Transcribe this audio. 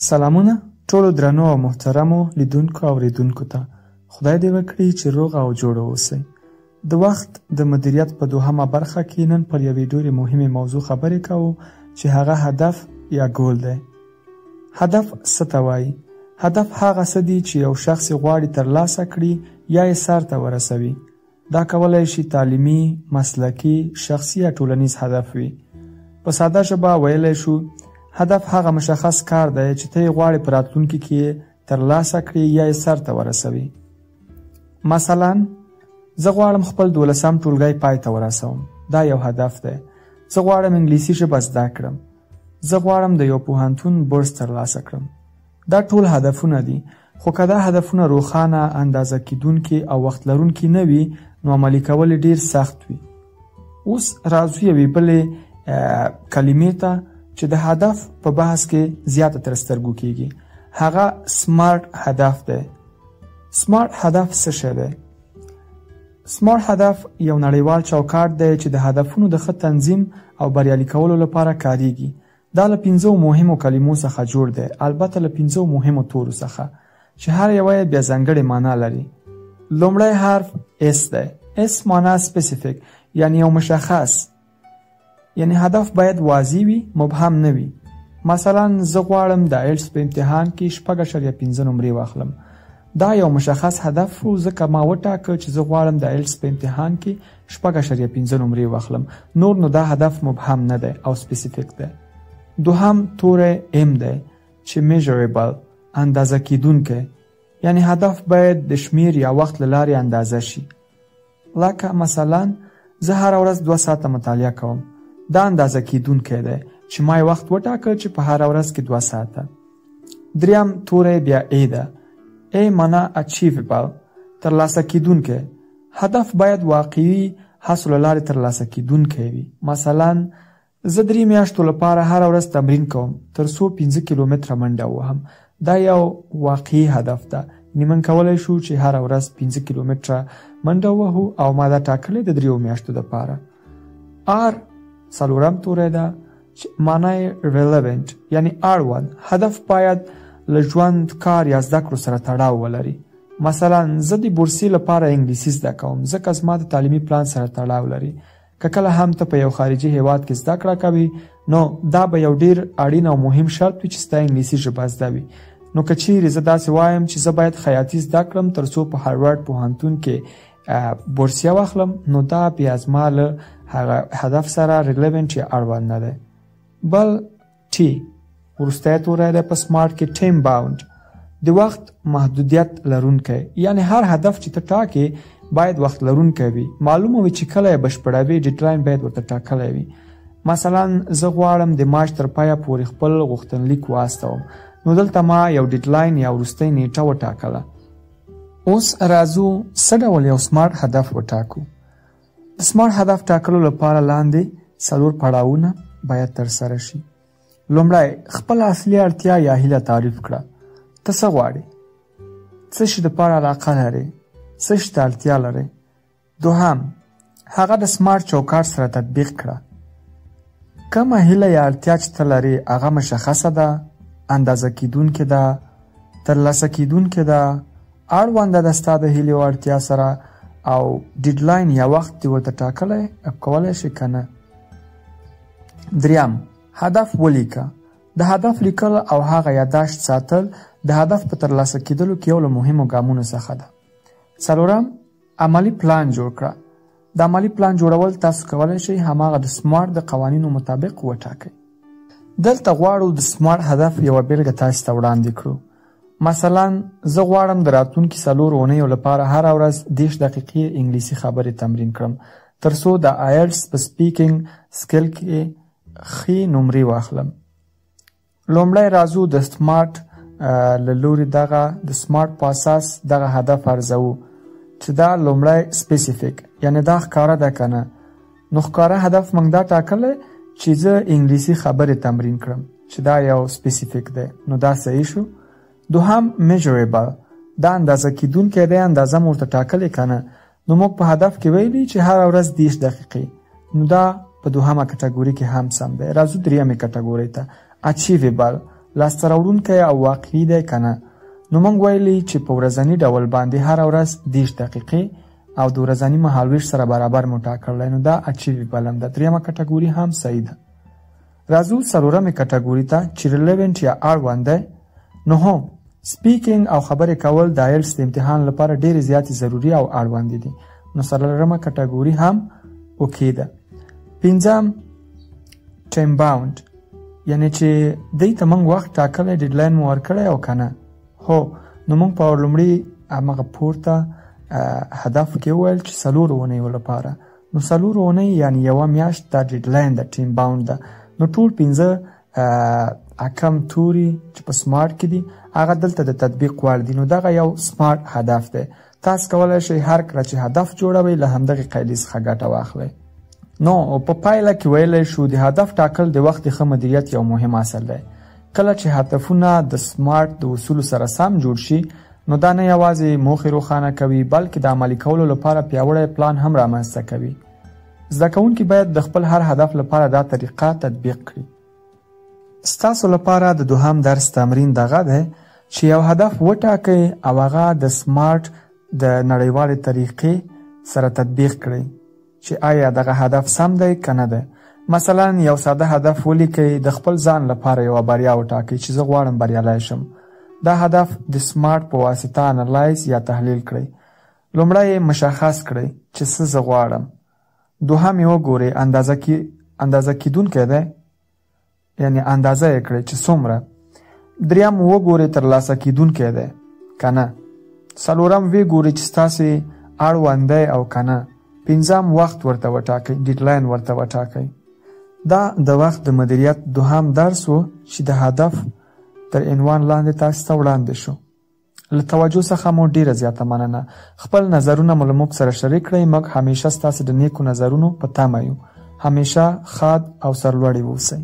سلامونه ټولو درنو او محترمو لیدونکو او اوریدونکو ته. خدای دې وکړي چې روغ او جوړ اوسئ. د وخت د مدیریت په دوهمه برخه کې نن پر یوې ډېرې مهمې موضوع خبرې کوو چې هغه هدف یا ګول دی. هدف څه ته وایي؟ هدف هغه څه دي چې یو شخص غواړي ترلاسه کړي یا یې سر ته ورسوي. دا کولی شي تعلیمي، مسلکي، شخصي یا ټولنیز هدف وي. په ساده ژبه ویلی شو هدف هغه مشخص کار دی چې ته یې غواړې په راتلونکي کې ترلاسه کړي یا یې سر ته ورسوي. مثلا زه غواړم خپل 12م ټولګی پای ته ورسوم. دا یو هدف دی. زه غواړم انګلیسي ژبه زده کړم. زه غواړم د یو پوهنتون بورس ترلاسه کړم. دا ټول هدفونه دي، خو که دا هدفونه روښانه، اندازه کیدونکي او وخت لرونکي نه وي نو عملي کول ډیر سخت وي. اوس راځو یوې بلې کلمې ته چې د هدف په بحث کې زیاته تر سترګو کیږي. هغه سمارټ هدف دی. سمارټ هدف څه شی دی؟ سمارټ هدف یو نړیوال چوکاټ دی چې د هدفونو د ښه تنظیم او بریالي کولو لپاره کاریږي. دا له 5 مهمو کلمو څخه جوړ دی، البته له 5 مهمو تورو څخه چې هر یوه یې بیا ځانګړې معنا لري. لومړی حرف اس دی. اس معنا سپیسیفیک، یعنی یو مشخص، یعنی هدف باید واضح وي، مبهم نه وي. مثلا زه غواړم د ایلټس په امتحان کې 6.5 نمرې واخلم. دا یو مشخص هدف و، ځکه ما وټاکه چې زه غواړم د ایلټس په امتحان کې 6.5 نمرې واخلم. نور نو دا هدف مبهم نه دی او سپیسیفیک دی. دوهم توری ام دی چې میجریبل، اندازه کیدونکی، یعنی هدف باید د شمیر یا وخت له لارې اندازه شي. لکه مثلا زه هره ورځ 2 ساعته مطالعه کوم. دا اندازه کیدونکی دی چې ما یې وخت وټاکه چې په هره ورځ کې 2 ساعته. دریم توری بیا ای ده. ای معنا اچیویبل، ترلاسه کیدونکی. هدف باید واقعي هڅو له لارې ترلاسه کیدونکی وي. مثلا زه 3 میاشتو لپاره هره ورځ تمرین کوم تر څو 15 کیلومتره منډه ووهم. دا یو واقعي هدف ده. یعنې موږ کولی شو چې هره ورځ 15 کیلومتره منډه ووهو او ما دا ټاکلی د 3 میاشتو دپاره. آر څلورم توری ده چې معنا یې ریلیونټ، یعنی اړوند. هدف باید له ژوند، کار یا زده کړو سره تړاو ولري. مثلا زه د بورسي لپاره انګلیسي زده کوم ځکه زما د تعلیمي پلان سره تړاو لري. که کله هم ته په یو خارجي هیواد کې زده کړه کوي نو دا به یو ډیر اړین او مهم شرط وي چې ستا انګلیسي ژبه زده وي. نو که چیرې زه داسې وایم چې زه باید خیاطي زده کړم تر څو په هاروارډ پوهنتون کې بورسیه واخلم، نو دا بیا زما له هغه هدف سره ریلیونټ یا اړوند نه دی. بل ټي وروستی توری دی په سمارټ کې ټیم باوند، د وخت محدودیت لرونکی، یعنی هر هدف چې ته ټاکې باید وخت لرونکی وي. معلومه وي چې کله یې بشپړوي، ډیډلاین باید ورته ټاکلی وي. مثلا زه غواړم د مارچ تر پایه پورې خپل غوښتنلیک واستوم، نو دلته ما یو ډیډلاین یا وروستۍ نیټه وټاکله. اوس راځو څه ډول یو سمارټ هدف وټاکو. د سمارټ هدف ټاکلو لپاره لاندې 4 پړاوونه باید ترسره شي. لومړی خپل اصلي اړتیا یا هیله تعریف کړه. ته څه غواړې؟ څه شي دپاره علاقه لرې؟ څه شي ته اړتیا لرې؟ دوهم هغه د سمارټ چوکاټ سره تطبیق کړه. کومه هیله یا اړتیا چې ته لرې هغه مشخصه ده، اندازه کیدونکې ده، ترلاسه کیدونکې ده، اړونده ده ستا د هیلې او اړتیا سره، او ډیډلاین یا وخت دې ورته ټاکلی کولی شي که نه. دریم هدف ولیکه. د هدف لیکل او هغه یادداشت ساتل د هدف په ترلاسه کیدلو کې یو له مهمو ګامونو څخه ده. څلورم عملی پلان جوړ کړه. د عملی پلان جوړول تاسو کولی شئ هماغه د سمارټ د قوانینو مطابق وټاکئ. دلته غواړو د سمارټ هدف یوه بیلګه تاسو ته وړاندې کړو. مثلا زه غواړم د راتلونکي 4 اونیو لپاره هره ورځ 10 دقیقې انګلیسي خبرې تمرین کړم تر څو د آیلټس په سپیکینګ سکل کې ښې نمرې واخلم. لومړی راځو د سمارټ له لورې دغه د سمارټ په اساس دغه هدف ارزوو چې دا لومړی سپیسیفیک، یعنی دا ښکاره ده که نه. نو ښکاره هدف موږ دا ټاکلی چې زه انګلیسي خبرې تمرین کړم، چې دا یو سپیسیفیک دی، نو دا صحیح شو. دوهم میجریبل، دا اندازه کیدونکی دی، اندازه مو ورته ټاکلې که نه. نو موږ په هدف کې ویلي چې هره ورځ 10 دقیقې، نو دا په دوهمه کټګوري کې هم سم دی. راځو دریمې کټګورۍ ته، اچیویبل، لاسته راوړونکی او واقعي دی که نه. نو موږ ویلي چې په ورځني ډول باندې هره ورځ 30 دقیقې او د ورځني مهالویش سره برابر مو ټاکلی، نو دا اچیویبل ده. درېیمه کټګوري هم صحیح ده. راځو څلورمې کټګوري ته چې ریلیونټ یا اړوند دی. نو هم سپیکینګ او خبرې کول د آیلټس د امتحان لپاره ډېرې زیاتې ضروري او اړوند دي. نو څلورمه کټګوري هم اوکې ده. پنځم ټایم باوند، یعنی چې دې ته موږ وخت ټاکلی ډیډلاین مو ورکړی او که نه. هو نو موږ په لومړي همغه پورته هدف کې وویل چې 4 اونیو لپاره. نو 4 اونۍ یعنی یوه میاشت دا ډیډلاین ده، ټایم باوند ده. نو ټول 5 اکم توري چې په سمارټ کې دي هغه دلته د تطبیق وړ دي. نو دغه یو سمارټ هدف دی. تاسو کولی شئ هر کله چې هدف جوړوئ له همدغې قاعدې څخه ګټه واخلئ. نو په پایله کې ویلی شو د هدف ټاکل د وخت ښه مدیریت یو مهم اصل دی. کله چې هدفونه د سمارټ د اصولو سره سم جوړ شي نو دا نه یوازې موخې روښانه کوي بلکې د عملي کولو لپاره پیاوړی پلان هم رامنځته کوي. زده کوونکي باید د خپل هر هدف لپاره دا طریقه تطبیق کړي. ستاسو لپاره د دوهم درس تمرین دغه دی چې یو هدف وټاکئ او هغه د سمارټ د نړیوالې طریقې سره تطبیق کړئ چې آیا دغه هدف سم دی که نه دی. مثلا یو ساده هدف ولیکئ، د خپل ځان لپاره یوه بریا وټاکئ چې زه غواړم بریالی شم. دا هدف د سمارټ په واسطه انالایز یا تحلیل کړئ. لومړی مشخص کړئ چې څه زه غواړم. دوهم یې وګورئ اندازه کیدونکی دی، یعنی اندازه یې کړئ چې څومره. دریم وګورئ ترلاسه کیدونکی دی که نه. څلورم ویې ګورئ چې ستاسې اړوند دی او که نه. پنځم وخت ورته وټاکئ، ډیډلاین ورته وټاکئ. دا د وخت د مدیریت دوهم درس و چې د هدف تر عنوان لاندې تاسو ته وړاندې شو. له توجه څخه مو ډیره زیاته مننه. خپل نظرونه مو له موږ سره شریک کړئ. موږ همیشه ستاسو د نیکو نظرونو په تمه یو. همیشه ښاد او سرلوړي اوسئ.